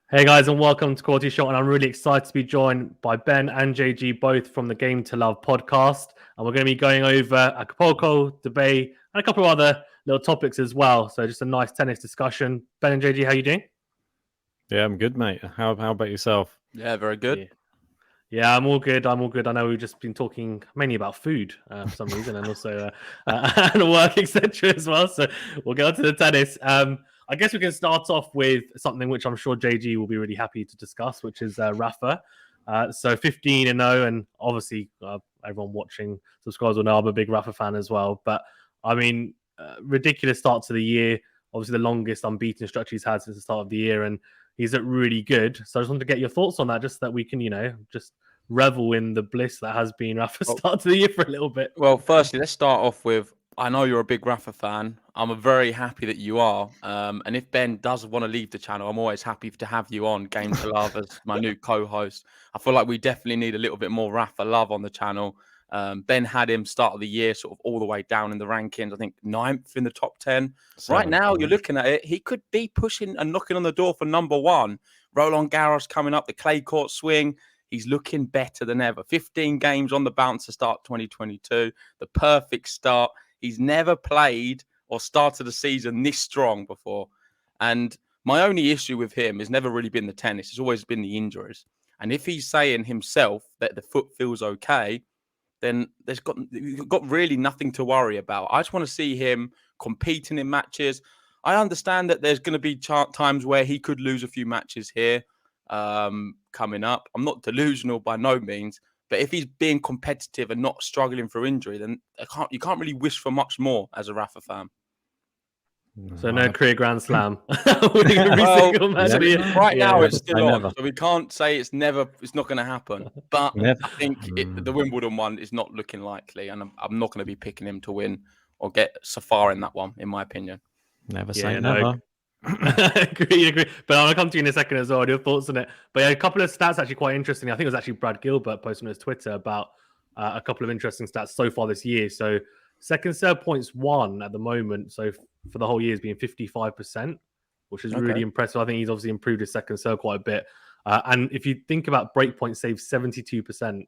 Hey guys, and welcome to QualityShot. And I'm really excited to be joined by Ben and JG, both from the Game to Love podcast. And we're going to be going over Acapuclo, debate, and a couple of other little topics as well. So just a nice tennis discussion. Ben and JG, how you doing? Yeah, I'm good, mate. How about yourself? Yeah, very good. Yeah, I'm all good. I know we've just been talking mainly about food for some reason, and also and work, etc. as well. So we'll get on to the tennis. I guess we can start off with something which I'm sure JG will be really happy to discuss, which is Rafa. So 15-0, and obviously everyone watching, subscribers will know I'm a big Rafa fan as well. But I mean, ridiculous start to the year. Obviously, the longest unbeaten stretch he's had since the start of the year, and he's at really good. So I just wanted to get your thoughts on that, just so that we can, just revel in the bliss that has been Rafa's start to the year for a little bit. Well, firstly, let's start off with, I know you're a big Rafa fan. I'm very happy that you are. And if Ben does want to leave the channel, I'm always happy to have you on Game to Love as my new co-host. I feel like we definitely need a little bit more Rafa love on the channel. Ben had him start of the year sort of all the way down in the rankings. I think 9th in the top 10. Right now, you're looking at it. He could be pushing and knocking on the door for number one. Roland Garros coming up, the clay court swing. He's looking better than ever. 15 games on the bounce to start 2022. The perfect start. He's never played or started a season this strong before. And my only issue with him has never really been the tennis. It's always been the injuries. And if he's saying himself that the foot feels okay, then you've got really nothing to worry about. I just want to see him competing in matches. I understand that there's going to be times where he could lose a few matches here coming up. I'm not delusional by no means, but if he's being competitive and not struggling through injury, then you can't really wish for much more as a Rafa fan. So no career Grand Slam. Now it's still on, so we can't say it's not going to happen. But I think the Wimbledon one is not looking likely, and I'm not going to be picking him to win or get so far in that one, in my opinion. Never say never. Agree. But I'll come to you in a second as well. Your thoughts on it. But yeah, a couple of stats actually quite interesting. I think it was actually Brad Gilbert posting on his Twitter about a couple of interesting stats so far this year. So second serve points won at the moment. So for the whole year has been 55%, which is really impressive. I think he's obviously improved his second serve quite a bit. And if you think about breakpoint saves, 72%.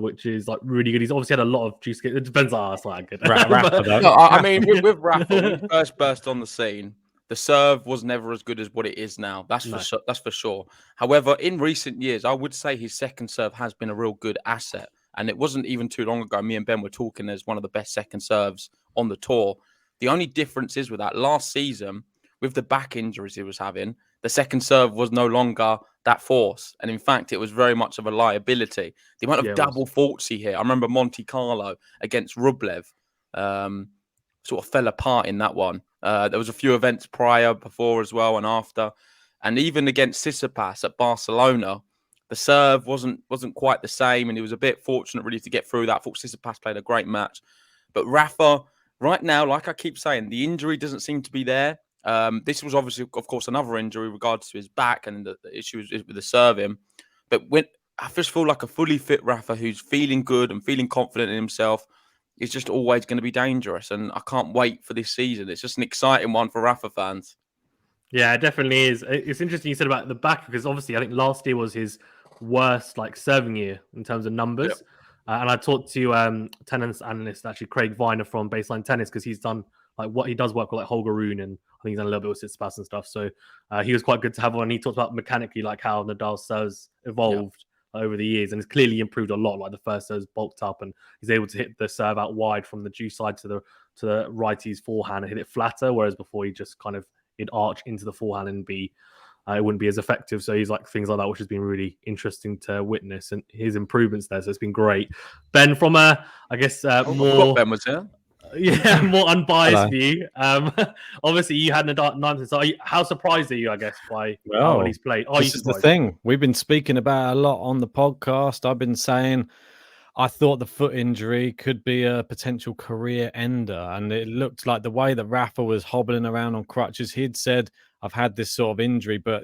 Which is like really good. He's obviously had a lot of juice. It depends on that's not good. I mean, with Rafa, when he first burst on the scene, the serve was never as good as what it is now. That's for sure. However, in recent years, I would say his second serve has been a real good asset. And it wasn't even too long ago, me and Ben were talking as one of the best second serves on the tour. The only difference is with that last season, with the back injuries he was having, the second serve was no longer that force. And in fact, it was very much of a liability. The amount of double faults he hit. I remember Monte Carlo against Rublev sort of fell apart in that one. There was a few events before as well and after. And even against Tsitsipas at Barcelona, the serve wasn't quite the same. And he was a bit fortunate really to get through that. I thought Tsitsipas played a great match. But Rafa, right now, like I keep saying, the injury doesn't seem to be there. This was obviously, of course, another injury in regards to his back and the issues with the serving. But I just feel like a fully fit Rafa who's feeling good and feeling confident in himself is just always going to be dangerous. And I can't wait for this season. It's just an exciting one for Rafa fans. Yeah, it definitely is. It's interesting you said about the back because obviously I think last year was his worst serving year in terms of numbers. Yep. And I talked to tennis analyst actually Craig Viner from Baseline Tennis because he's done what he does work with Holger Rune, and I think he's done a little bit with Tsitsipas and stuff. So he was quite good to have on. He talked about mechanically how Nadal's serves evolved over the years, and it's clearly improved a lot. Like the first serve's bulked up, and he's able to hit the serve out wide from the juice side to the righty's forehand and hit it flatter, whereas before he just kind of it'd arch into the forehand and it wouldn't be as effective. So he's things like that, which has been really interesting to witness, and his improvements there. So it's been great. Ben, from more Ben was here. Yeah, more unbiased view. Obviously, you had Nadal 9. So how surprised are you, I guess, by how well he's played? This is the thing. We've been speaking about a lot on the podcast. I've been saying I thought the foot injury could be a potential career ender. And it looked like the way that Rafa was hobbling around on crutches, he'd said, I've had this sort of injury, but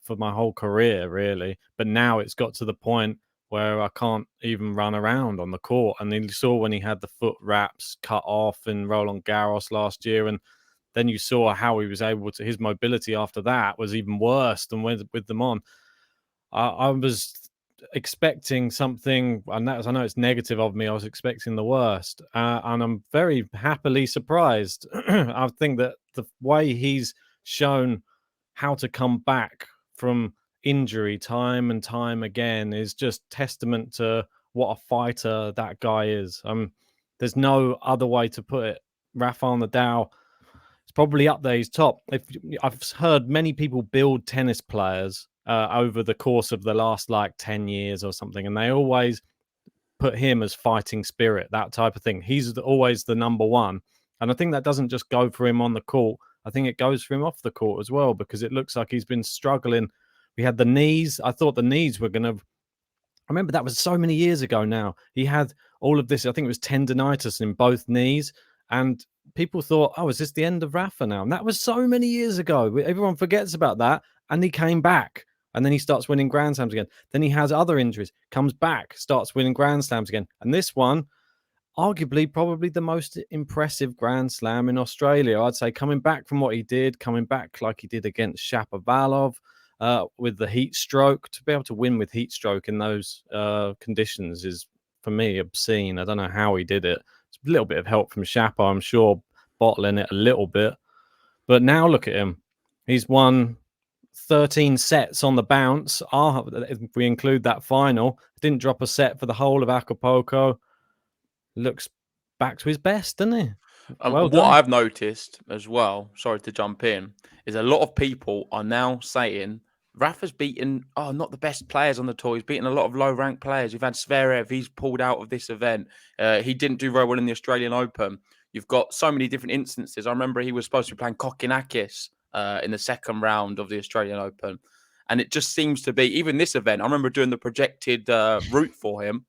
for my whole career, really. But now it's got to the point where I can't even run around on the court. And then you saw when he had the foot wraps cut off in Roland Garros last year, and then you saw how he was able to, his mobility after that was even worse than with them on. I was expecting something, and I know it's negative of me. I was expecting the worst, and I'm very happily surprised. I think that the way he's shown how to come back from injury time and time again is just testament to what a fighter that guy is. There's no other way to put it. Rafael Nadal is probably up there. He's top. I've heard many people build tennis players over the course of the last 10 years or something, and they always put him as fighting spirit, that type of thing. He's always the number one, and I think that doesn't just go for him on the court. I think it goes for him off the court as well, because it looks like he's been struggling. We had the knees. I thought the knees were going to... I remember that was so many years ago now. He had all of this, I think it was tendonitis in both knees, and people thought, oh, is this the end of Rafa now? And that was so many years ago. Everyone forgets about that, and he came back. And then he starts winning Grand Slams again. Then he has other injuries, comes back, starts winning Grand Slams again. And this one, arguably, probably the most impressive Grand Slam in Australia. I'd say coming back from what he did, coming back like he did against Shapovalov with the heat stroke. To be able to win with heat stroke in those conditions is, for me, obscene. I don't know how he did it. It's a little bit of help from Shapo, I'm sure, bottling it a little bit. But now look at him. He's won 13 sets on the bounce. If we include that final, didn't drop a set for the whole of Acapulco. Looks back to his best, doesn't he? What I've noticed as well, sorry to jump in, is a lot of people are now saying Rafa's beaten, not the best players on the tour. He's beaten a lot of low-ranked players. You've had Zverev. He's pulled out of this event. He didn't do very well in the Australian Open. You've got so many different instances. I remember he was supposed to be playing Kokkinakis in the second round of the Australian Open. And it just seems to be, even this event, I remember doing the projected route for him.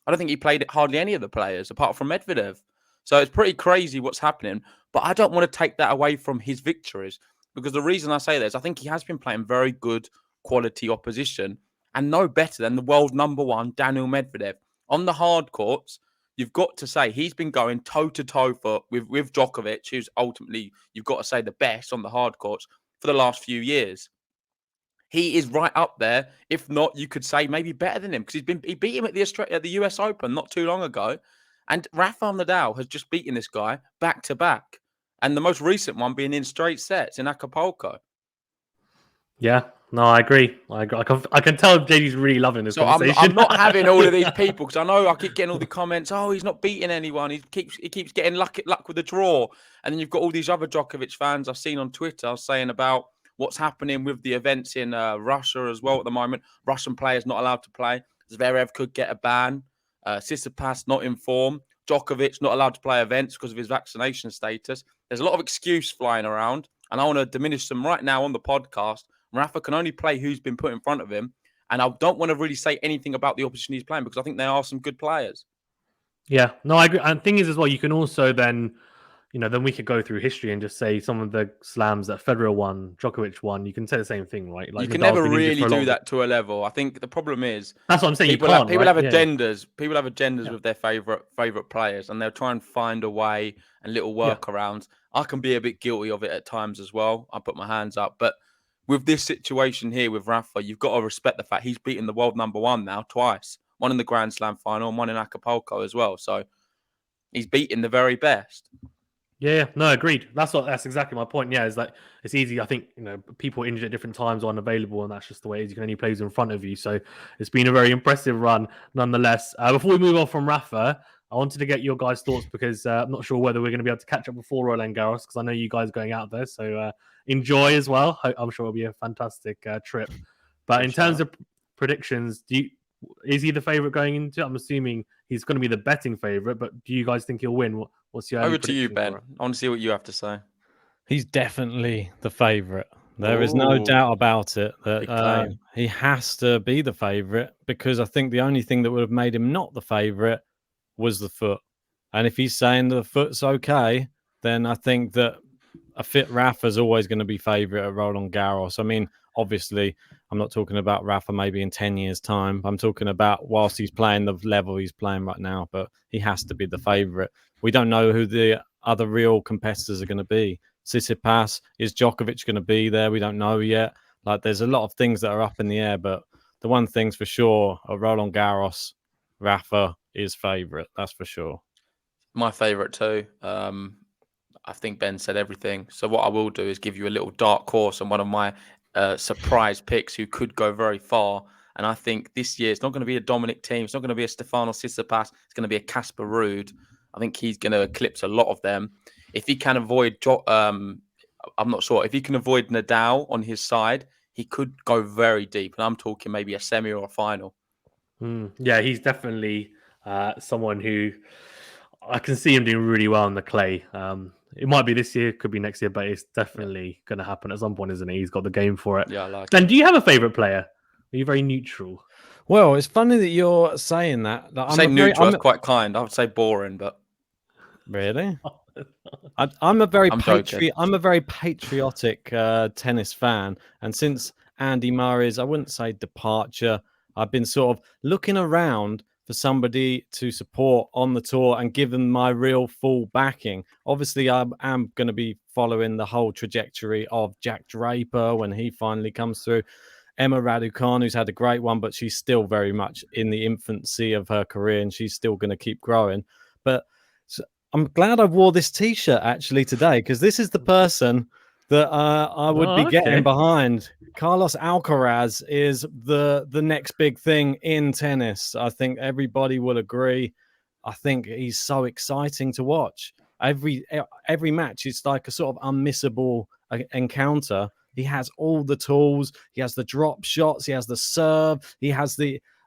I don't think he played hardly any of the players apart from Medvedev. So it's pretty crazy what's happening. But I don't want to take that away from his victories, because the reason I say that is I think he has been playing very good quality opposition, and no better than the world number one, Daniil Medvedev. On the hard courts, you've got to say he's been going toe-to-toe with Djokovic, who's ultimately, you've got to say, the best on the hard courts for the last few years. He is right up there. If not, you could say maybe better than him, because he beat him at the US Open not too long ago. And Rafael Nadal has just beaten this guy back-to-back. And the most recent one being in straight sets in Acapulco. Yeah, no, I agree. I can tell JD's really loving this conversation. I'm not having all of these people, because I know I keep getting all the comments. Oh, he's not beating anyone. He keeps getting luck with the draw. And then you've got all these other Djokovic fans I've seen on Twitter saying about what's happening with the events in Russia as well at the moment. Russian players not allowed to play. Zverev could get a ban. Tsitsipas not in form. Djokovic not allowed to play events because of his vaccination status. There's a lot of excuse flying around, and I want to diminish them right now on the podcast. Rafa can only play who's been put in front of him, and I don't want to really say anything about the opposition he's playing, because I think there are some good players. Yeah, no, I agree. And the thing is as well, you can also then, then we could go through history and just say some of the slams that Federer won, Djokovic won. You can say the same thing, right? Like, you can never really do that to a level. I think the problem is that's what I'm saying. People have agendas. Yeah. People have agendas with their favorite players, and they'll try and find a way and little workarounds. I can be a bit guilty of it at times as well. I put my hands up, but with this situation here with Rafa, you've got to respect the fact he's beaten the world number one now twice. One in the Grand Slam final and one in Acapulco as well. So he's beaten the very best. Yeah, no, agreed. That's exactly my point. Yeah, is that it's easy. I think people injured at different times or unavailable, and that's just the way it is. You can only play who's in front of you. So it's been a very impressive run, nonetheless. Before we move on from Rafa, I wanted to get your guys' thoughts, because I'm not sure whether we're going to be able to catch up before Roland Garros, because I know you guys are going out there. So enjoy as well. I'm sure it'll be a fantastic trip. But in terms of predictions, is he the favorite going into it? I'm assuming he's going to be the betting favorite, but do you guys think he'll win? What's your over to you, Ben? I want to see what you have to say. He's definitely the favorite. There is no doubt about it that he has to be the favorite, because I think the only thing that would have made him not the favorite was the foot. And if he's saying the foot's okay, then I think that a fit Rafa is always going to be favorite at Roland Garros. I mean, obviously, I'm not talking about Rafa maybe in 10 years' time. I'm talking about whilst he's playing the level he's playing right now, but he has to be the favorite. We don't know who the other real competitors are going to be Tsitsipas? Is Djokovic going to be there? We don't know yet. Like, there's a lot of things that are up in the air, but the one thing's for sure, at Roland Garros, Rafa is favourite. That's for sure. My favourite too. I think Ben said everything. So what I will do is give you a little dark horse and one of my surprise picks who could go very far. And I think this year it's not going to be a Dominic Thiem. It's not going to be a Stefano Tsitsipas. It's going to be a Casper Ruud. I think he's going to eclipse a lot of them. If he can avoid, I'm not sure. If he can avoid Nadal on his side, he could go very deep. And I'm talking maybe a semi or a final. Yeah, he's definitely someone who I can see him doing really well on the clay. It might be this year, could be next year, but it's definitely going to happen at some point, isn't it? He's got the game for it. Yeah, I like Ben, it. do you have a favourite player? Are you very neutral? Well, it's funny that you're saying that. Like, I say neutral, that's quite kind. I would say boring, but... Really? I'm a very patriotic tennis fan. And since Andy Murray's, I wouldn't say departure, I've been sort of looking around for somebody to support on the tour and give them my real full backing. Obviously, I am going to be following the whole trajectory of Jack Draper when he finally comes through. Emma Raducanu, who's had a great one, but she's still very much in the infancy of her career and she's still going to keep growing. But I'm glad I wore this T-shirt actually today, because this is the person that I would be getting behind. Carlos Alcaraz is the next big thing in tennis. I think everybody will agree. I think he's so exciting to watch. Every match, it's like a sort of unmissable encounter. He has all the tools. He has the drop shots. He has the serve. He has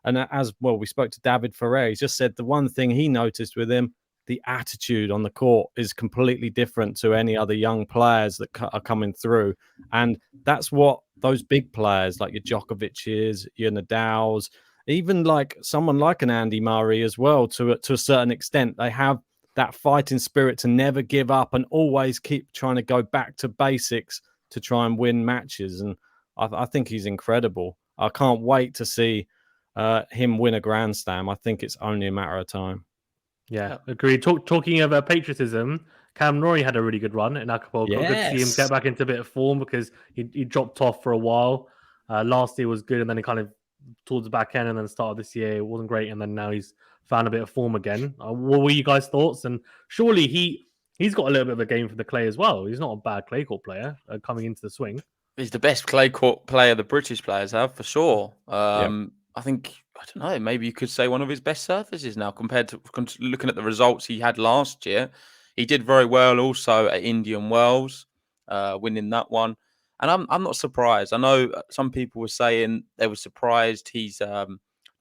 and as well, we spoke to David Ferrer. He just said the one thing he noticed with him, the attitude on the court is completely different to any other young players that are coming through. And that's what those big players like your Djokovic's, your Nadal's, even like someone like an Andy Murray as well, to a certain extent, they have that fighting spirit to never give up and always keep trying to go back to basics to try and win matches. And I think he's incredible. I can't wait to see him win a Grand Slam. I think it's only a matter of time. Yeah, agreed. Talking of patriotism, Cam Norrie had a really good run in Acapuclo. Yes. Good to see him get back into a bit of form, because he dropped off for a while. Last year was good, and then he kind of towards the back end, and then the start of this year it wasn't great, and then now he's found a bit of form again. What were you guys' thoughts? And surely he's got a little bit of a game for the clay as well. He's not a bad clay court player coming into the swing. He's the best clay court player the British players have, for sure. I think, I don't know, maybe you could say one of his best surfaces now compared to looking at the results he had last year. He did very well also at Indian Wells, winning that one. And I'm not surprised. I know some people were saying they were surprised he's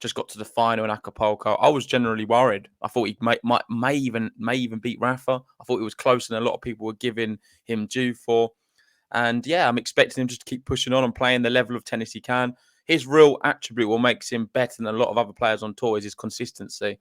just got to the final in Acapulco. I was generally worried. I thought he may even beat Rafa. I thought it was closer than a lot of people were giving him due for. And yeah, I'm expecting him just to keep pushing on and playing the level of tennis he can. His real attribute, what makes him better than a lot of other players on tour, is his consistency.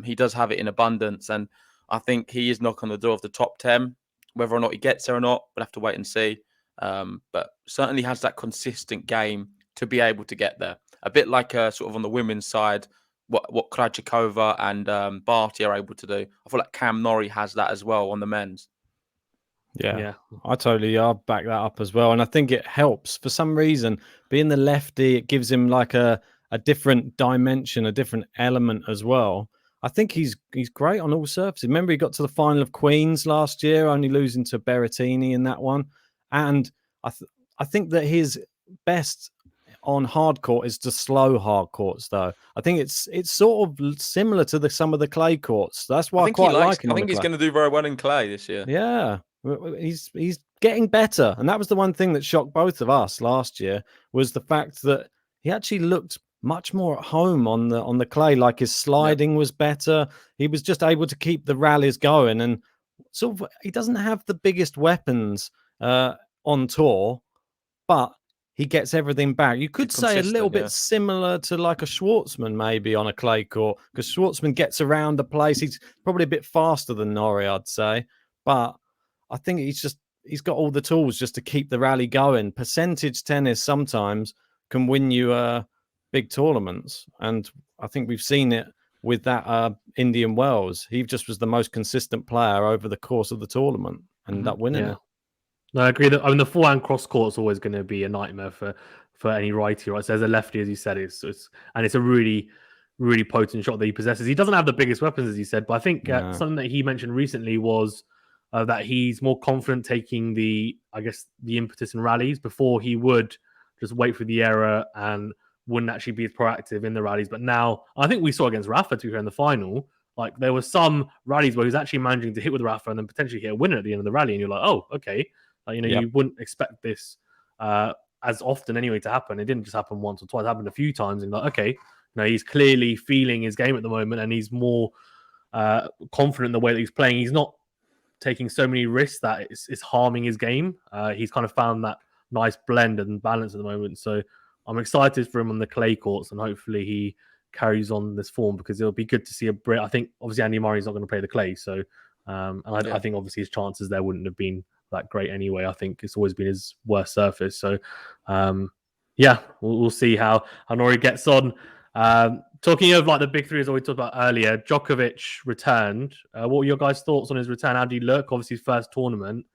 He does have it in abundance, and I think he is knocking on the door of the top 10. Whether or not he gets there or not, we'll have to wait and see. But certainly has that consistent game to be able to get there. A bit like sort of on the women's side, what Krajcikova and Barty are able to do. I feel like Cam Norrie has that as well on the men's. Yeah, I'll back that up as well. And I think it helps for some reason. Being the lefty, it gives him like a different dimension, a different element as well. I think he's great on all surfaces. Remember, he got to the final of Queens last year, only losing to Berrettini in that one. And I think that his best on hard court is the slow hard courts, though. I think it's sort of similar to some of the clay courts. That's why I quite like him. I think he's going to do very well in clay this year. Yeah. He's getting better, and that was the one thing that shocked both of us last year, was the fact that he actually looked much more at home on the clay. Like his sliding was better. He was just able to keep the rallies going, and sort of he doesn't have the biggest weapons on tour, but he gets everything back. You could say a little bit similar to like a Schwartzman maybe on a clay court, because Schwartzman gets around the place. He's probably a bit faster than Norrie, I'd say, but I think he's got all the tools just to keep the rally going. Percentage tennis sometimes can win you big tournaments. And I think we've seen it with that Indian Wells. He just was the most consistent player over the course of the tournament and ended up winning it. No, I agree. The forehand cross court is always going to be a nightmare for any righty, right? So as a lefty, as you said, it's a really, really potent shot that he possesses. He doesn't have the biggest weapons, as you said, but I think something that he mentioned recently was that he's more confident taking the impetus in rallies. Before, he would just wait for the error and wouldn't actually be as proactive in the rallies. But now, I think we saw against Rafa to be fair in the final, like there were some rallies where he was actually managing to hit with Rafa and then potentially hit a winner at the end of the rally, and you're like, oh, okay. You wouldn't expect this as often anyway to happen. It didn't just happen once or twice; it happened a few times. And like, okay, he's clearly feeling his game at the moment, and he's more confident in the way that he's playing. He's not taking so many risks that it's harming his game. He's kind of found that nice blend and balance at the moment. So I'm excited for him on the clay courts, and hopefully he carries on this form because it'll be good to see a Brit. I think obviously Andy Murray's not going to play the clay, so I think obviously his chances there wouldn't have been that great anyway. I think it's always been his worst surface. So, we'll see how Norrie gets on. Talking of like the big three, as we talked about earlier, Djokovic returned. What were your guys' thoughts on his return? How did he look? Obviously, his first tournament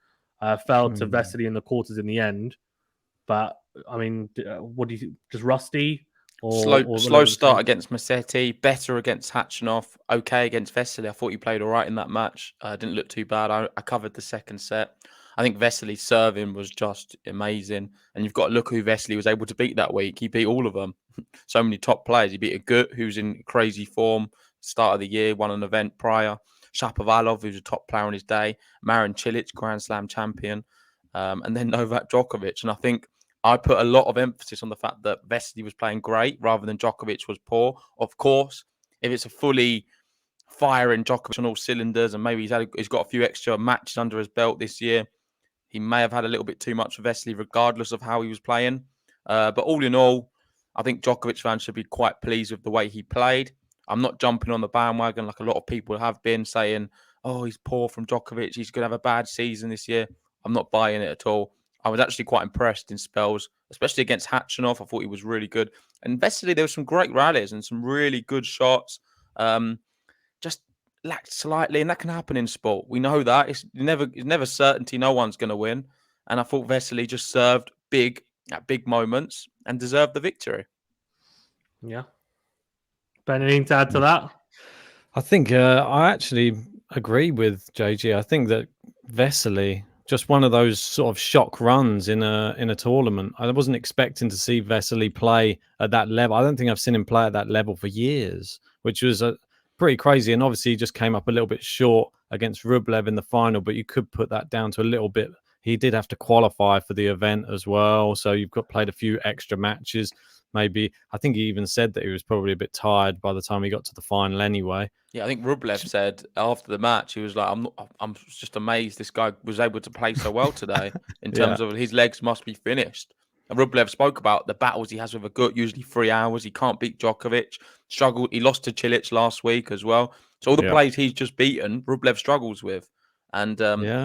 fell to Vesely in the quarters in the end. But I mean, what do you think? Just rusty? Slow start against Musetti, better against Khachanov, okay against Vesely. I thought he played all right in that match. Didn't look too bad. I covered the second set. I think Vesely's serving was just amazing. And you've got to look who Vesely was able to beat that week. He beat all of them. So many top players. He beat Agut, who's in crazy form, start of the year, won an event prior. Shapovalov, who's a top player on his day. Marin Cilic, Grand Slam champion. And then Novak Djokovic. And I think I put a lot of emphasis on the fact that Vesely was playing great rather than Djokovic was poor. Of course, if it's a fully firing Djokovic on all cylinders and maybe he's got a few extra matches under his belt this year, he may have had a little bit too much of Vesely regardless of how he was playing. But all in all, I think Djokovic fans should be quite pleased with the way he played. I'm not jumping on the bandwagon like a lot of people have been saying, oh, he's poor from Djokovic. He's going to have a bad season this year. I'm not buying it at all. I was actually quite impressed in spells, especially against Khachanov. I thought he was really good. And Vesely, there were some great rallies and some really good shots. Just lacked slightly, and that can happen in sport. We know that. It's never certainty no one's going to win. And I thought Vesely just served big at big moments and deserved the victory. Yeah. Ben, anything to add to that? I think I actually agree with JG. I think that Vesely, just one of those sort of shock runs in a tournament. I wasn't expecting to see Vesely play at that level. I don't think I've seen him play at that level for years, which was pretty crazy. And obviously he just came up a little bit short against Rublev in the final, but you could put that down to a little bit. He did have to qualify for the event as well. So you've played a few extra matches. Maybe, I think he even said that he was probably a bit tired by the time he got to the final anyway. Yeah, I think Rublev said after the match, he was like, I'm just amazed this guy was able to play so well today in terms of his legs must be finished. And Rublev spoke about the battles he has with Agut, usually 3 hours. He can't beat Djokovic. Struggled. He lost to Cilic last week as well. So all the players he's just beaten, Rublev struggles with. And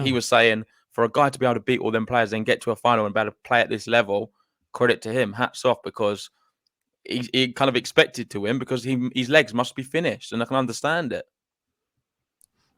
he was saying, for a guy to be able to beat all them players and get to a final and be able to play at this level, credit to him, hats off, because he kind of expected to win because his legs must be finished, and I can understand it.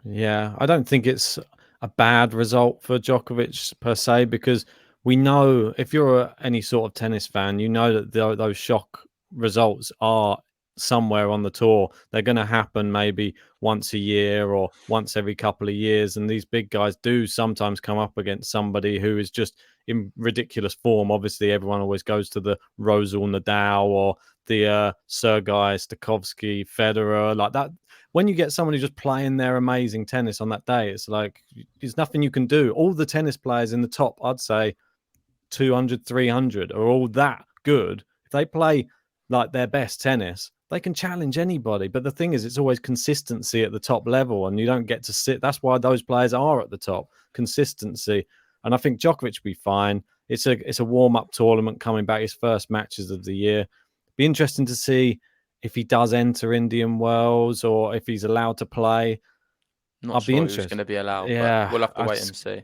Yeah, I don't think it's a bad result for Djokovic per se, because we know if you're any sort of tennis fan, you know that those shock results are somewhere on the tour. They're going to happen maybe once a year or once every couple of years, and these big guys do sometimes come up against somebody who is just in ridiculous form. Obviously, everyone always goes to the Rosal Nadal or the Sergei Stakhovsky Federer, like that. When you get someone who's just playing their amazing tennis on that day, it's like there's nothing you can do. All the tennis players in the top, I'd say 200, 300, are all that good. If they play like their best tennis, they can challenge anybody. But the thing is, it's always consistency at the top level, and you don't get to sit. That's why those players are at the top. Consistency. And I think Djokovic will be fine. It's a warm-up tournament coming back, his first matches of the year. Be interesting to see if he does enter Indian Wells or if he's allowed to play. I'll be interested. He's going to be allowed. Yeah, but we'll have to wait and see.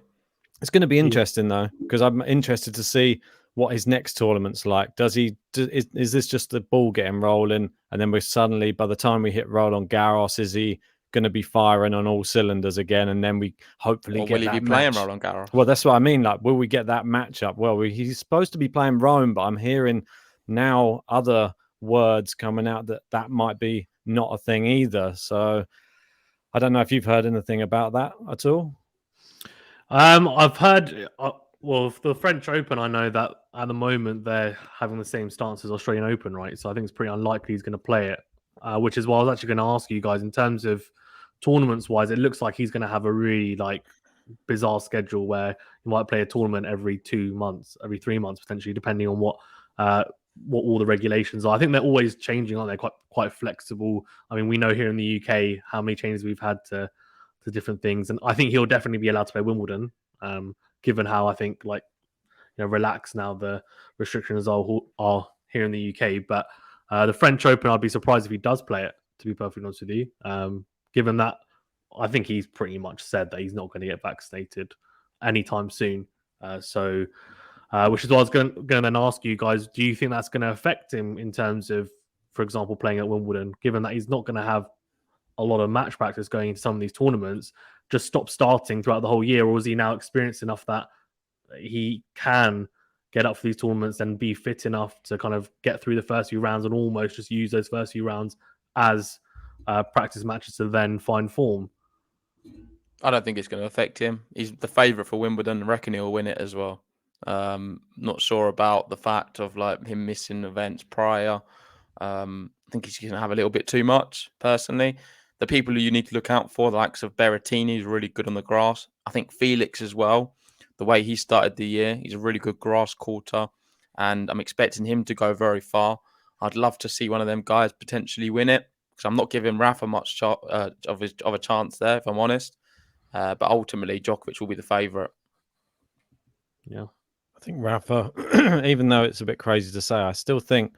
It's going to be interesting though, because I'm interested to see what his next tournament's like. Is this just the ball getting rolling, and then we're suddenly, by the time we hit Roland Garros, is he going to be firing on all cylinders again, and then we hopefully get that will he be match. playing Roland Garros? Well, that's what I mean. Like, will we get that matchup? Well, he's supposed to be playing Rome, but I'm hearing now other words coming out that might be not a thing either. So I don't know if you've heard anything about that at all. I've heard. Well, for the French Open, I know that at the moment they're having the same stance as Australian Open, right? So I think it's pretty unlikely he's going to play it, which is why I was actually going to ask you guys in terms of tournaments-wise. It looks like he's going to have a really bizarre schedule where he might play a tournament every 2 months, every 3 months potentially, depending on what all the regulations are. I think they're always changing, aren't they? Quite flexible. I mean, we know here in the UK how many changes we've had to different things, and I think he'll definitely be allowed to play Wimbledon. Given how I think relaxed now the restrictions are here in the UK. But the French Open, I'd be surprised if he does play it, to be perfectly honest with you. Given that I think he's pretty much said that he's not going to get vaccinated anytime soon. Which is what I was going to then ask you guys, do you think that's going to affect him in terms of, for example, playing at Wimbledon, given that he's not going to have a lot of match practice going into some of these tournaments, just stop starting throughout the whole year? Or is he now experienced enough that he can get up for these tournaments and be fit enough to kind of get through the first few rounds and almost just use those first few rounds as practice matches to then find form? I don't think it's going to affect him. He's the favourite for Wimbledon. I reckon he'll win it as well. Not sure about the fact of him missing events prior. I think he's going to have a little bit too much, personally. The people who you need to look out for, the likes of Berrettini, is really good on the grass. I think Felix as well. The way he started the year, he's a really good grass courter, and I'm expecting him to go very far. I'd love to see one of them guys potentially win it, because I'm not giving Rafa much of a chance there, if I'm honest. But ultimately, Djokovic will be the favourite. Yeah, I think Rafa, even though it's a bit crazy to say, I still think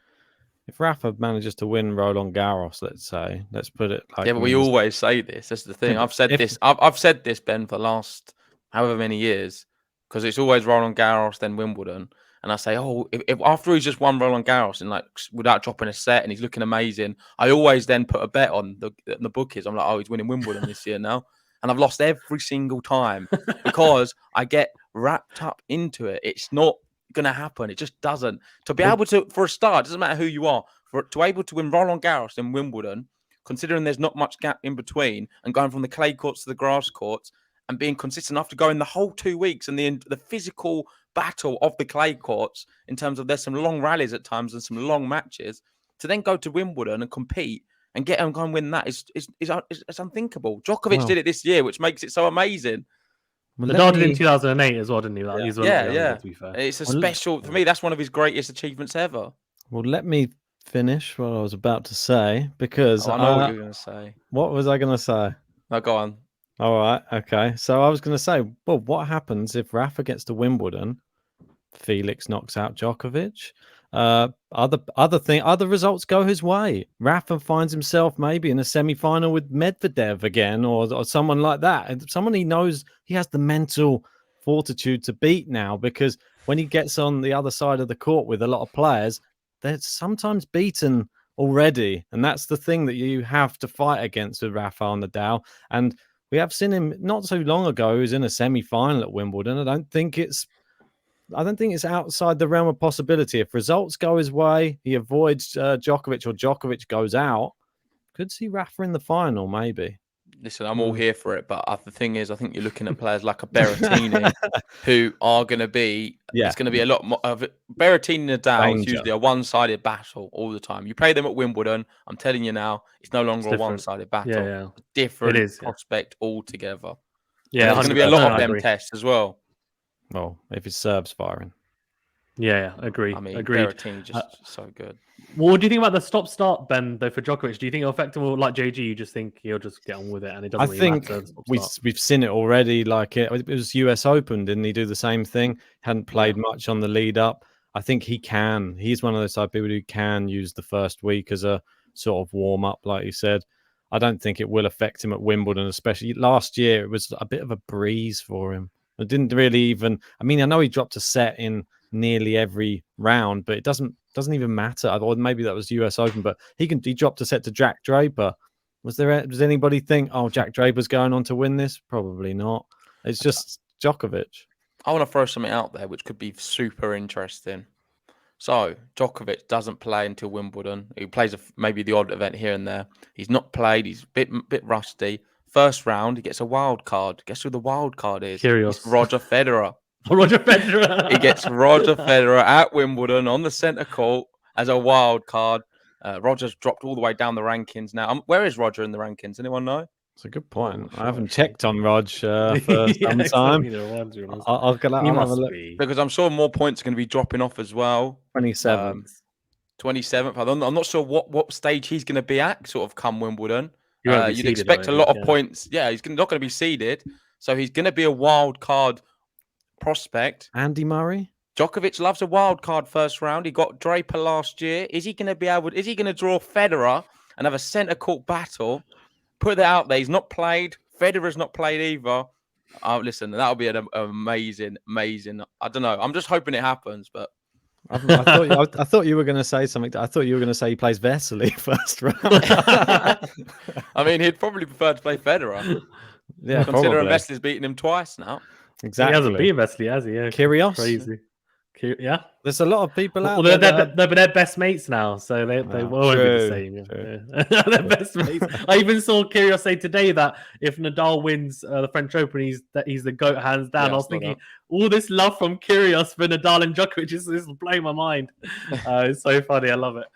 if Rafa manages to win Roland Garros, let's put it like... Yeah, but we always say this. That's the thing. I've said this. I've said this, Ben, for the last however many years, because it's always Roland Garros, then Wimbledon. And I say, if after he's just won Roland Garros and without dropping a set and he's looking amazing, I always then put a bet on the bookies. I'm like, he's winning Wimbledon this year now. And I've lost every single time because I get wrapped up into it. It's not going to happen. It just doesn't. To be able to, for a start, it doesn't matter who you are, to be able to win Roland Garros and Wimbledon, considering there's not much gap in between, and going from the clay courts to the grass courts and being consistent enough to go in the whole 2 weeks and the physical battle of the clay courts, in terms of there's some long rallies at times and some long matches, to then go to Wimbledon and compete and get and go and win that is unthinkable. Djokovic did it this year, which makes it so amazing. Nadal did it in 2008 as well, didn't he? Yeah. To be fair. It's a special, for me, that's one of his greatest achievements ever. Well, let me finish what I was about to say, because I know what you're going to say. What was I going to say? No, go on. All right, okay. So I was going to say, well, what happens if Rafa gets to Wimbledon, Felix knocks out Djokovic, other results go his way, Rafa finds himself maybe in a semi-final with Medvedev again, or someone like that, and someone he knows he has the mental fortitude to beat now, because when he gets on the other side of the court with a lot of players, they're sometimes beaten already, and that's the thing that you have to fight against with Rafa on Nadal. And we have seen him not so long ago. He was in a semi-final at Wimbledon. I don't think it's outside the realm of possibility. If results go his way, he avoids Djokovic, or Djokovic goes out, could see Rafa in the final, maybe. Listen, I'm all here for it, but the thing is, I think you're looking at players like a Berrettini who are going to be... Yeah. It's going to be a lot more of it. Berrettini and Nadal is usually a one-sided battle all the time. You play them at Wimbledon, I'm telling you now, it's no longer a one-sided battle. Yeah. Different prospect altogether. Yeah, there's going to be a lot of them tests as well. Well, if his serve's firing. Yeah, agree. I mean, agreed. Berrettini just so good. Well, what do you think about the stop-start, Ben, though, for Djokovic? Do you think it'll affect him, or like JG, you just think he'll just get on with it and it doesn't really matter? I think we've seen it already. Like it was US Open, didn't he do the same thing? Hadn't played much on the lead up. I think he can. He's one of those type of people who can use the first week as a sort of warm-up, like you said. I don't think it will affect him at Wimbledon, especially last year. It was a bit of a breeze for him. It didn't really even... I mean, I know he dropped a set in nearly every round, but it doesn't even matter. Or maybe that was US Open, but he dropped a set to Jack Draper Does anybody think, oh, Jack Draper's going on to win this? Probably not. It's just Djokovic. I want to throw something out there which could be super interesting. So Djokovic doesn't play until Wimbledon. He plays maybe the odd event here and there. He's not played. He's a bit rusty. First round, he gets a wild card. Guess who the wild card is? Curious. It's Roger Federer. Roger Federer. He gets Roger Federer at Wimbledon on the centre court as a wild card. Roger's dropped all the way down the rankings now. Where is Roger in the rankings? Anyone know? It's a good point. I haven't checked on Rog for some time. I'll have a look. Because I'm sure more points are going to be dropping off as well. 27th. 27th. I'm not sure what stage he's going to be at, sort of come Wimbledon. You'd expect a lot of points. Yeah, he's not going to be seeded. So he's going to be a wild card prospect. Andy Murray? Djokovic loves a wild card first round. He got Draper last year. Is he going to draw Federer and have a centre court battle? Put that out there. He's not played. Federer's not played either. Listen, that'll be an amazing. I don't know. I'm just hoping it happens, but I thought you were going to say something. I thought you were going to say he plays Vesely first round. I mean, he'd probably prefer to play Federer. Yeah, considering Vesely's beaten him twice now. Exactly. He hasn't beaten Vesely, has he? Yeah. Kyrgios. Crazy. Yeah. There's a lot of people out there. But they're best mates now, so they won't be the same. Yeah. They're best mates. I even saw Kyrgios say today that if Nadal wins the French Open, he's the GOAT hands down. Yeah, I was thinking, all this love from Kyrgios for Nadal and Djokovic is blowing my mind. It's so funny. I love it.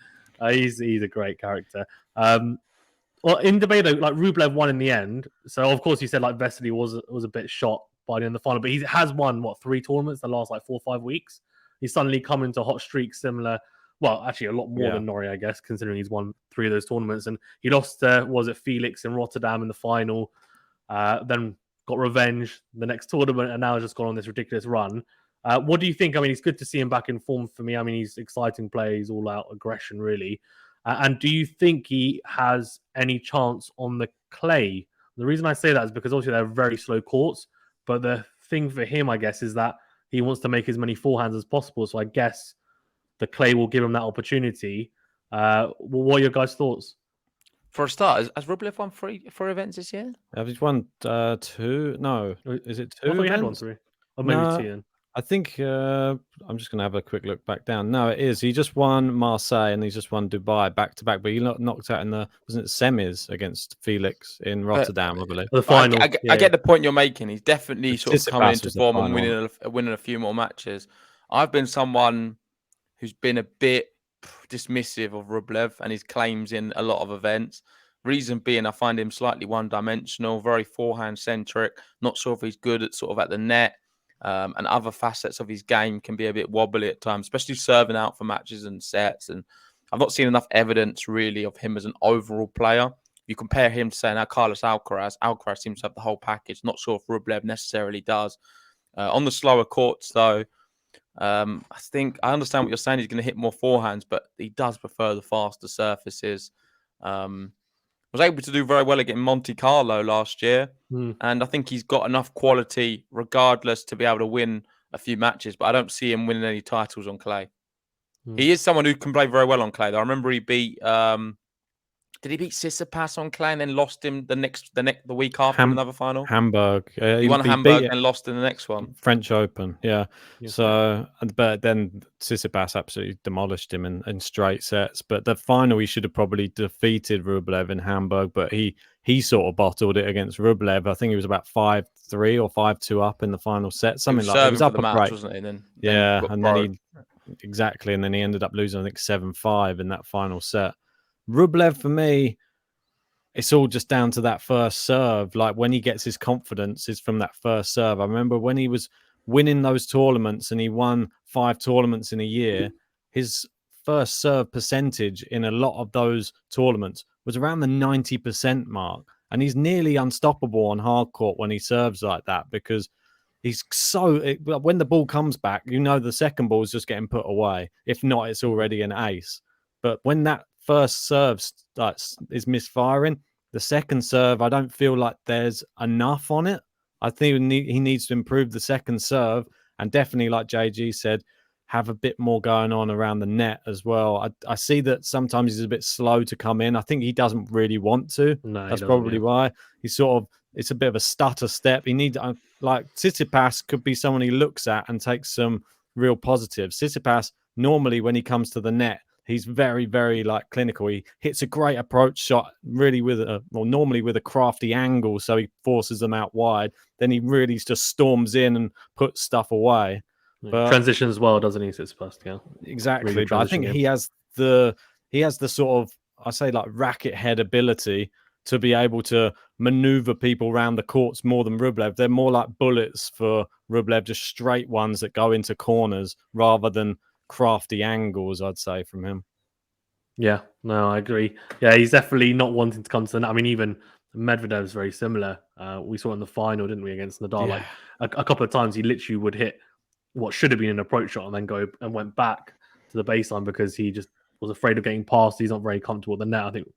He's a great character. Well, in debate though, like Rublev won in the end. So of course you said like Vesely was a bit shot by the end of the final, but he has won 3 tournaments the last 4 or 5 weeks. He's suddenly come into a hot streak similar, well, actually a lot more than Norrie, I guess, considering he's won 3 of those tournaments. And he lost Felix in Rotterdam in the final, then got revenge the next tournament, and now has just gone on this ridiculous run. What do you think? I mean, it's good to see him back in form for me. I mean, he's exciting play, he's all out aggression, really. And do you think he has any chance on the clay? The reason I say that is because obviously they're very slow courts, but the thing for him, I guess, is that he wants to make as many forehands as possible. So I guess the clay will give him that opportunity. What are your guys' thoughts? For a start, has Rublev won 3 events this year? Have he won 2? No. Is it 2? I thought he had won 3. Or maybe 2 then. I think I'm just going to have a quick look back down. No, it is. He just won Marseille and he's just won Dubai back to back, but he knocked out in the semis against Felix in Rotterdam, I believe. The final. I get the point you're making. He's definitely sort of coming into form and winning a few more matches. I've been someone who's been a bit dismissive of Rublev and his claims in a lot of events. Reason being, I find him slightly one-dimensional, very forehand-centric. Not sure if he's good at the net. And other facets of his game can be a bit wobbly at times, especially serving out for matches and sets. And I've not seen enough evidence really of him as an overall player. You compare him to, say, now Carlos Alcaraz. Alcaraz seems to have the whole package. Not sure if Rublev necessarily does. On the slower courts, though, I think I understand what you're saying. He's going to hit more forehands, but he does prefer the faster surfaces. Was able to do very well against Monte Carlo last year. And I think he's got enough quality regardless to be able to win a few matches, but I don't see him winning any titles on clay. He is someone who can play very well on clay, though. I remember he beat did he beat Tsitsipas on clay and then lost him the week after in another final? Hamburg. He won Hamburg and lost in the next one. French Open, yeah. So, but then Tsitsipas absolutely demolished him in straight sets. But the final, he should have probably defeated Rublev in Hamburg, but he sort of bottled it against Rublev. I think he was about 5-3 or 5-2 up in the final set, something like that. It was up a break, wasn't he? Exactly, and then he ended up losing, I think, 7-5 in that final set. Rublev, for me, it's all just down to that first serve. Like when he gets his confidence is from that first serve. I remember when he was winning those tournaments and he won 5 tournaments in a year, his first serve percentage in a lot of those tournaments was around the 90% mark. And he's nearly unstoppable on hard court when he serves like that because he's when the ball comes back, the second ball is just getting put away. If not, it's already an ace. But when that first serve is misfiring, the second serve, I don't feel like there's enough on it. I think he needs to improve the second serve. And definitely, like JG said, have a bit more going on around the net as well. I see that sometimes he's a bit slow to come in. I think he doesn't really want to. No, that's probably why he's sort of. It's a bit of a stutter step. He needs like Tsitsipas could be someone he looks at and takes some real positives. Tsitsipas normally when he comes to the net, he's very, very like clinical. He hits a great approach shot, really normally with a crafty angle, so he forces them out wide. Then he really just storms in and puts stuff away. But transition as well, doesn't he? Tsitsipas, yeah, exactly. Really but I think he has the sort of, I say, like racket head ability to be able to maneuver people around the courts more than Rublev. They're more like bullets for Rublev, just straight ones that go into corners rather than crafty angles, I'd say, from him. Yeah, no, I agree. Yeah, he's definitely not wanting to come to the net. I mean, even Medvedev's very similar. We saw in the final, didn't we, against Nadal? Yeah. Like a couple of times, he literally would hit what should have been an approach shot and then go and went back to the baseline because he just was afraid of getting past. He's not very comfortable with the net. I think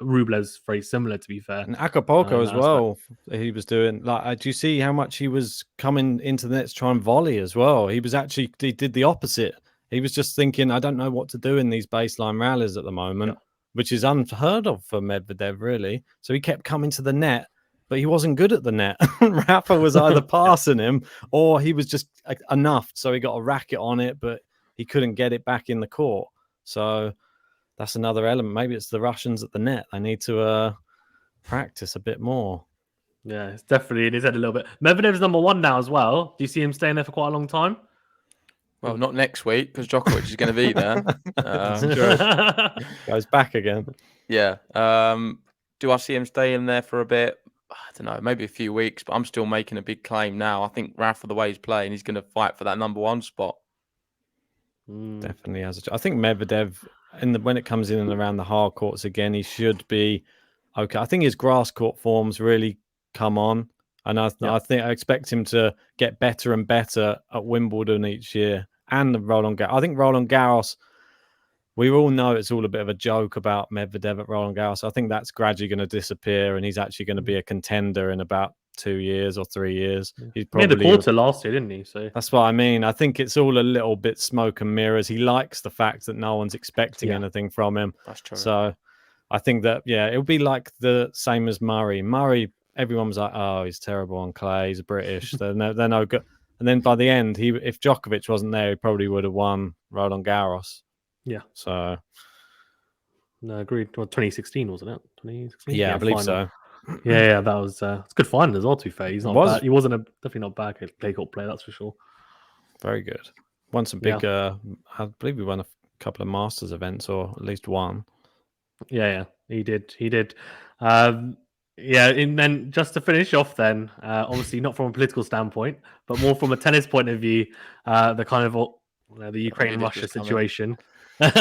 Rublev's very similar, to be fair. And Acapuclo as well. He was doing like. Do you see how much he was coming into the net to try and volley as well? He did the opposite. He was just thinking, I don't know what to do in these baseline rallies at the moment, which is unheard of for Medvedev, really. So he kept coming to the net, but he wasn't good at the net. Rafa was either passing him or he was just enough. So he got a racket on it, but he couldn't get it back in the court. So that's another element. Maybe it's the Russians at the net. They need to practice a bit more. Yeah, it's definitely in his head a little bit. Medvedev's number one now as well. Do you see him staying there for quite a long time? Well, not next week because Djokovic is going to be there. Goes back again. Yeah. Do I see him staying there for a bit? I don't know, maybe a few weeks, but I'm still making a big claim now. I think Rafa, the way he's playing, he's going to fight for that number one spot. Definitely has. I think Medvedev, when it comes in and around the hard courts again, he should be okay. I think his grass court form's really come on, and I expect him to get better and better at Wimbledon each year and the Roland Garros. I think Roland Garros, we all know it's all a bit of a joke about Medvedev at Roland Garros. I think that's gradually going to disappear, and he's actually going to be a contender in about 2 years or 3 years. He's probably made the quarter last year, didn't he? So that's what I mean. I think it's all a little bit smoke and mirrors. He likes the fact that no one's expecting anything from him. That's true. So I think that it'll be like the same as Murray. Murray, everyone was like, "Oh, he's terrible on clay. He's British. they're no good." And then by the end, if Djokovic wasn't there, he probably would have won Roland Garros. Yeah. So no, agreed. Well, 2016 wasn't it? 2016. Yeah, I believe so. Yeah, that was it's a good find as well. To be fair, he's not bad. He wasn't definitely not bad clay court player, that's for sure. Very good. Won some big. I believe we won a couple of Masters events, or at least one. Yeah, he did. And then just to finish off, then obviously not from a political standpoint, but more from a tennis point of view, the kind of the Ukraine-Russia situation. But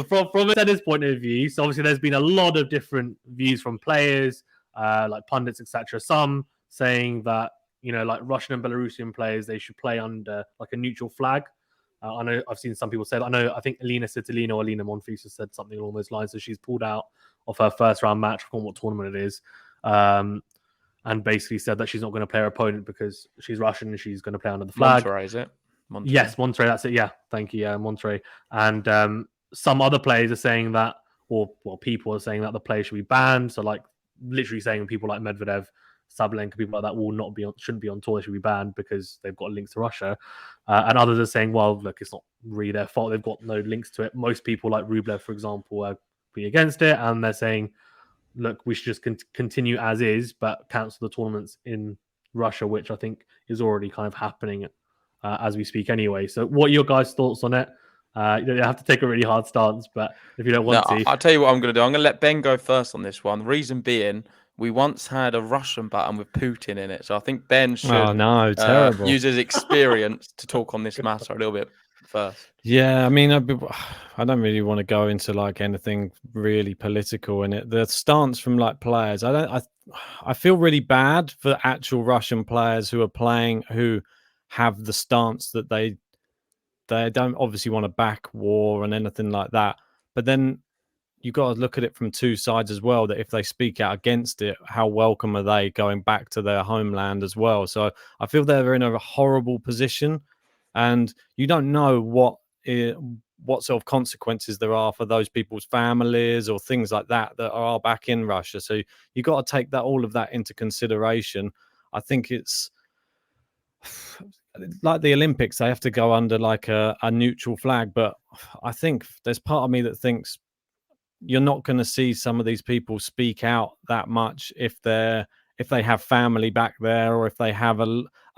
from a tennis point of view, so obviously there's been a lot of different views from players, like pundits, etc. Some saying that like Russian and Belarusian players, they should play under like a neutral flag. I know I've seen some people say that. I think Alina Svitolina or Alina Monfils has said something along those lines. So she's pulled out of her first round match, I forgot what tournament it is, and basically said that she's not going to play her opponent because she's Russian and she's going to play under the flag. Monterrey, is it? Monterrey. Yes, Monterrey. That's it. Yeah, thank you. Yeah, Monterrey. And some other players are saying that, or people are saying that the player should be banned. So like literally saying people like Medvedev, Sabalenka, people like that shouldn't be on tour. They should be banned because they've got links to Russia. And others are saying, well, look, it's not really their fault. They've got no links to it. Most people like Rublev, for example, are be against it, and they're saying, look, we should just continue as is, but cancel the tournaments in Russia, which I think is already kind of happening as we speak anyway. So what are your guys' thoughts on it? You don't have to take a really hard stance, but if you don't want to... I'll tell you what I'm going to do. I'm going to let Ben go first on this one. The reason being, we once had a Russian button with Putin in it. So I think Ben should use his experience to talk on this matter a little bit first. Yeah, I mean, I don't really want to go into like anything really political in it. The stance from like players, I feel really bad for actual Russian players who are playing, who have the stance that they don't obviously want to back war and anything like that. But then you've got to look at it from two sides as well, that if they speak out against it, how welcome are they going back to their homeland as well? So I feel they're in a horrible position and you don't know what sort of consequences there are for those people's families or things like that are back in Russia. So you got to take all of that into consideration. I think it's like the Olympics; they have to go under like a neutral flag. But I think there's part of me that thinks you're not going to see some of these people speak out that much if they have family back there, or if they have a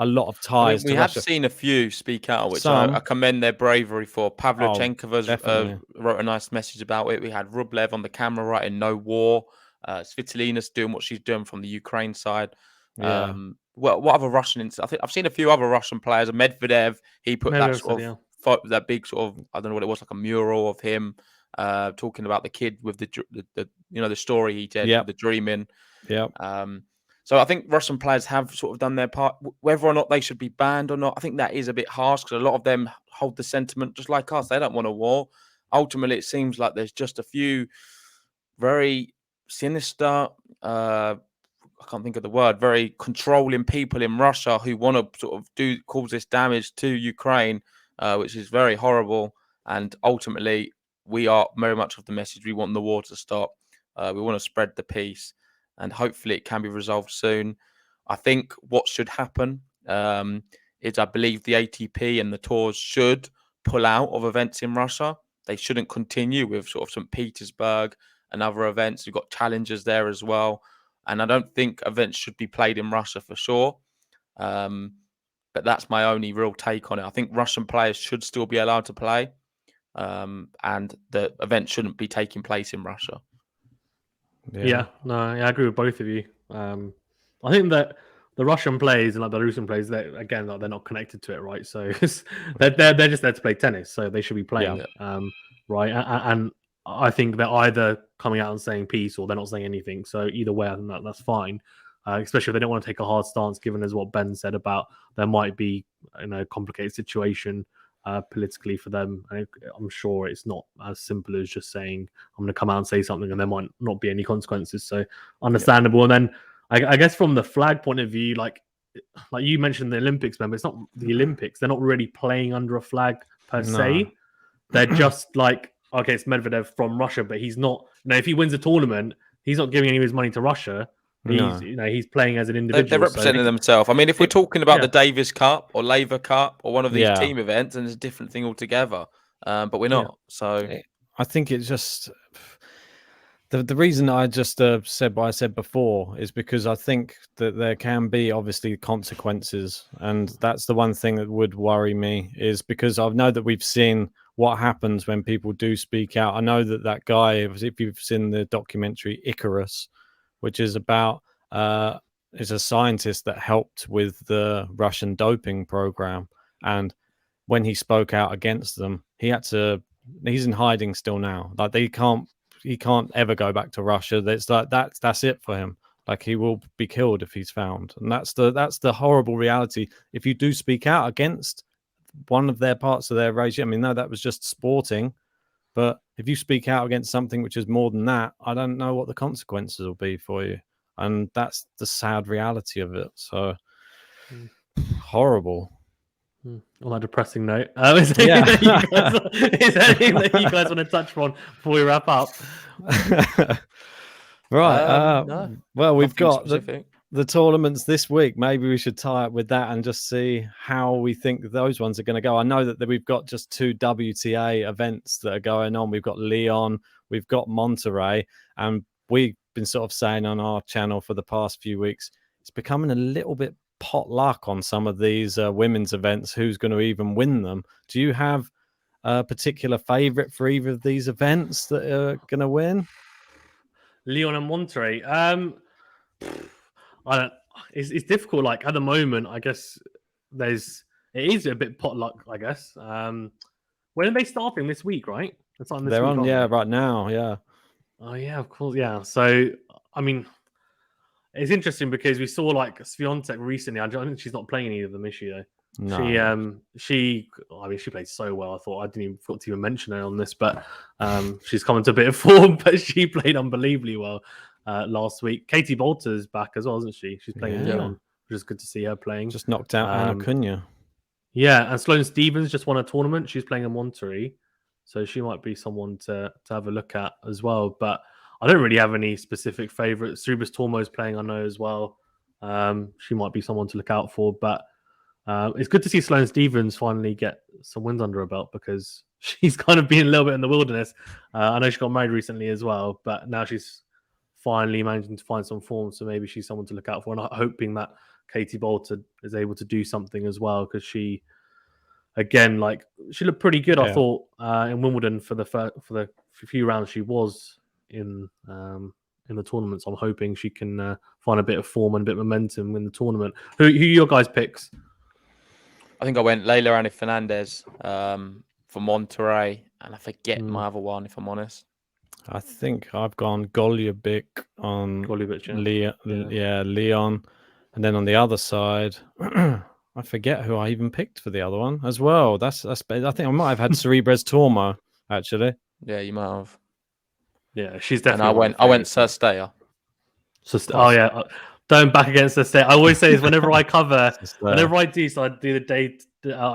lot of ties. We have seen a few speak out, which I commend their bravery for. Pavlyuchenkova wrote a nice message about it. We had Rublev on the camera writing "No war." Svitolina's doing what she's doing from the Ukraine side. Yeah. Well, what other Russian? I think I've seen a few other Russian players. Medvedev, he put that sort of that big sort of, I don't know what it was, like a mural of him talking about the kid with the story he did, with the dreaming. Yeah. So I think Russian players have sort of done their part. Whether or not they should be banned or not, I think that is a bit harsh, because a lot of them hold the sentiment just like us. They don't want a war. Ultimately, it seems like there's just a few very sinister, I can't think of the word, very controlling people in Russia who want to sort of cause this damage to Ukraine, which is very horrible. And ultimately, we are very much of the message. We want the war to stop. We want to spread the peace. And hopefully it can be resolved soon. I think what should happen is, I believe the ATP and the tours should pull out of events in Russia. They shouldn't continue with sort of St. Petersburg and other events. We've got challengers there as well. And I don't think events should be played in Russia for sure. But that's my only real take on it. I think Russian players should still be allowed to play. And the event shouldn't be taking place in Russia. I agree with both of you. I think that the Russian players and like Belarusian players, they're not connected to it, right? So they're just there to play tennis, so they should be playing, right? And I think they're either coming out and saying peace, or they're not saying anything. So either way, I think that's fine. Especially if they don't want to take a hard stance, given as what Ben said about there might be a complicated situation politically for them. I'm sure it's not as simple as just saying I'm going to come out and say something and there might not be any consequences. So understandable. And then I guess from the flag point of view, like you mentioned the Olympics, man, but it's not the Olympics. They're not really playing under a flag per se. They're just like, okay, it's Medvedev from Russia, but he's not. If he wins a tournament, he's not giving any of his money to Russia. He's playing as an individual. They're representing themselves. I mean, if we're talking about the Davis Cup or Laver Cup or one of these team events, and it's a different thing altogether. But we're not. So I think it's just the reason I just said what I said before is because I think that there can be obviously consequences, and that's the one thing that would worry me, is because I know that we've seen what happens when people do speak out. I know that guy, if you've seen the documentary Icarus, which is about is a scientist that helped with the Russian doping program, and when he spoke out against them, he's in hiding still now. Like he can't ever go back to Russia. That's like that's it for him. Like he will be killed if he's found, and that's the horrible reality. If you do speak out against one of their parts of their regime, I mean, no, that was just sporting. But if you speak out against something which is more than that, I don't know what the consequences will be for you. And that's the sad reality of it. So horrible. On that depressing note, is there anything that you guys want to touch on before we wrap up? Right. No, well, we've got the tournaments this week. Maybe we should tie up with that and just see how we think those ones are going to go. I know that we've got just 2 WTA events that are going on. We've got Lyon, we've got Monterrey, and we've been sort of saying on our channel for the past few weeks, it's becoming a little bit pot luck on some of these women's events. Who's going to even win them? Do you have a particular favorite for either of these events that are going to win? Lyon and Monterrey. I don't. It's difficult. Like at the moment, I guess it is a bit pot luck. I guess. When are they starting this week? Right? It's on this They're week, on. Right now. Yeah. Oh yeah, of course. Yeah. So I mean, it's interesting because we saw like Swiatek recently. I think she's not playing any of them, is she? Though. No. She played so well. I thought I didn't even forgot to even mention her on this, but she's come into a bit of form. But she played unbelievably well last week. Katie Bolter's back as well, isn't she? She's playing in Lyon, which is good to see her playing. Just knocked out Anna Cunha. Yeah, and Sloane Stephens just won a tournament. She's playing in Monterey, so she might be someone to have a look at as well. But I don't really have any specific favourites. Cerberus Tormo's playing, I know as well. She might be someone to look out for. But it's good to see Sloane Stephens finally get some wins under her belt because she's kind of been a little bit in the wilderness. I know she got married recently as well, but now she's finally managing to find some form. So maybe she's someone to look out for. And I'm hoping that Katie Bolton is able to do something as well because she looked pretty good. I thought in Wimbledon for the few rounds she was in the tournament. So I'm hoping she can find a bit of form and a bit of momentum in the tournament. Who are your guys' picks? I think I went Leila Annie Fernandez for Monterey, and I forget my other one if I'm honest. I think I've gone Golubic on Leon, and then on the other side, I forget who I even picked for the other one as well. That's I think I might have had Cerberus Tormo actually. Yeah, you might have. Yeah, she's definitely. And I went Cirstea. Don't back against Cirstea. I always say is whenever I cover, whenever I do, so I do the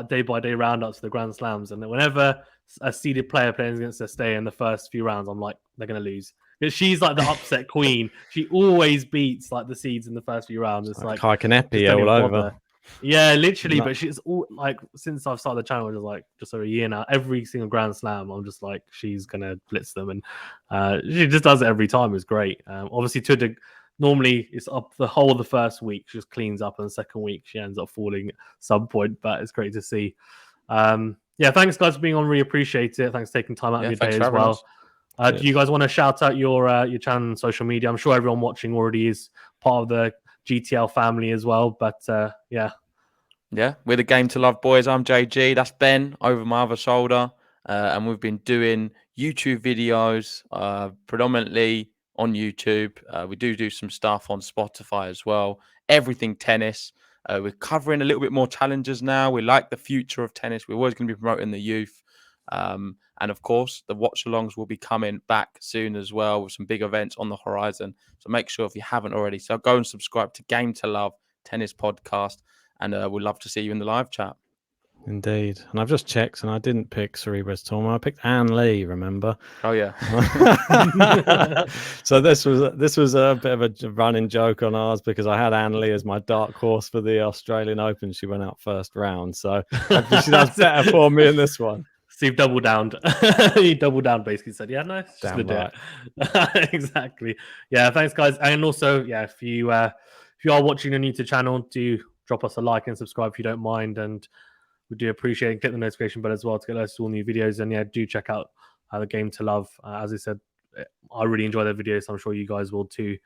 day by day roundups for the Grand Slams, and whenever a seeded player plays against Cirstea in the first few rounds, I'm like, they're going to lose. Because she's like the upset queen. She always beats like the seeds in the first few rounds. It's like Kaikenepi all over. Yeah, literally. But she's all like, since I've started the channel, which is like just over a year now, every single Grand Slam, I'm just like, she's going to blitz them. And she just does it every time. It's great. Obviously, normally it's up the whole of the first week. She just cleans up, and the second week she ends up falling at some point. But it's great to see. Yeah, thanks guys for being on. Really appreciate it. Thanks for taking time out of your day as well. Do you guys want to shout out your channel and social media? I'm sure everyone watching already is part of the GTL family as well. But yeah, we're the Game to Love boys. I'm JG. That's Ben over my other shoulder, and we've been doing YouTube videos predominantly on YouTube. We do some stuff on Spotify as well. Everything tennis. We're covering a little bit more challenges now. We like the future of tennis. We're always going to be promoting the youth. And of course, the watch-alongs will be coming back soon as well with some big events on the horizon. So make sure if you haven't already, so go and subscribe to Game to Love Tennis Podcast. And we'd love to see you in the live chat. Indeed. And I've just checked and I didn't pick Cerberus Tormo. I picked Anne Lee, remember? Oh, yeah. So this was a bit of a running joke on ours because I had Anne Lee as my dark horse for the Australian Open. She went out first round. So she does better for me in this one. Steve double downed. He doubled down, basically said, yeah, no, it's just Damn gonna right. do it. Exactly. Yeah, thanks guys. And also, yeah, if you are watching a new to channel, do drop us a like and subscribe if you don't mind. And we do appreciate it. Click the notification bell as well to get us all new videos. And yeah, do check out the Game to Love. As I said, I really enjoy their videos. So I'm sure you guys will too.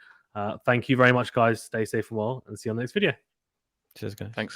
Thank you very much, guys. Stay safe and well, and see you on the next video. Cheers, guys. Thanks.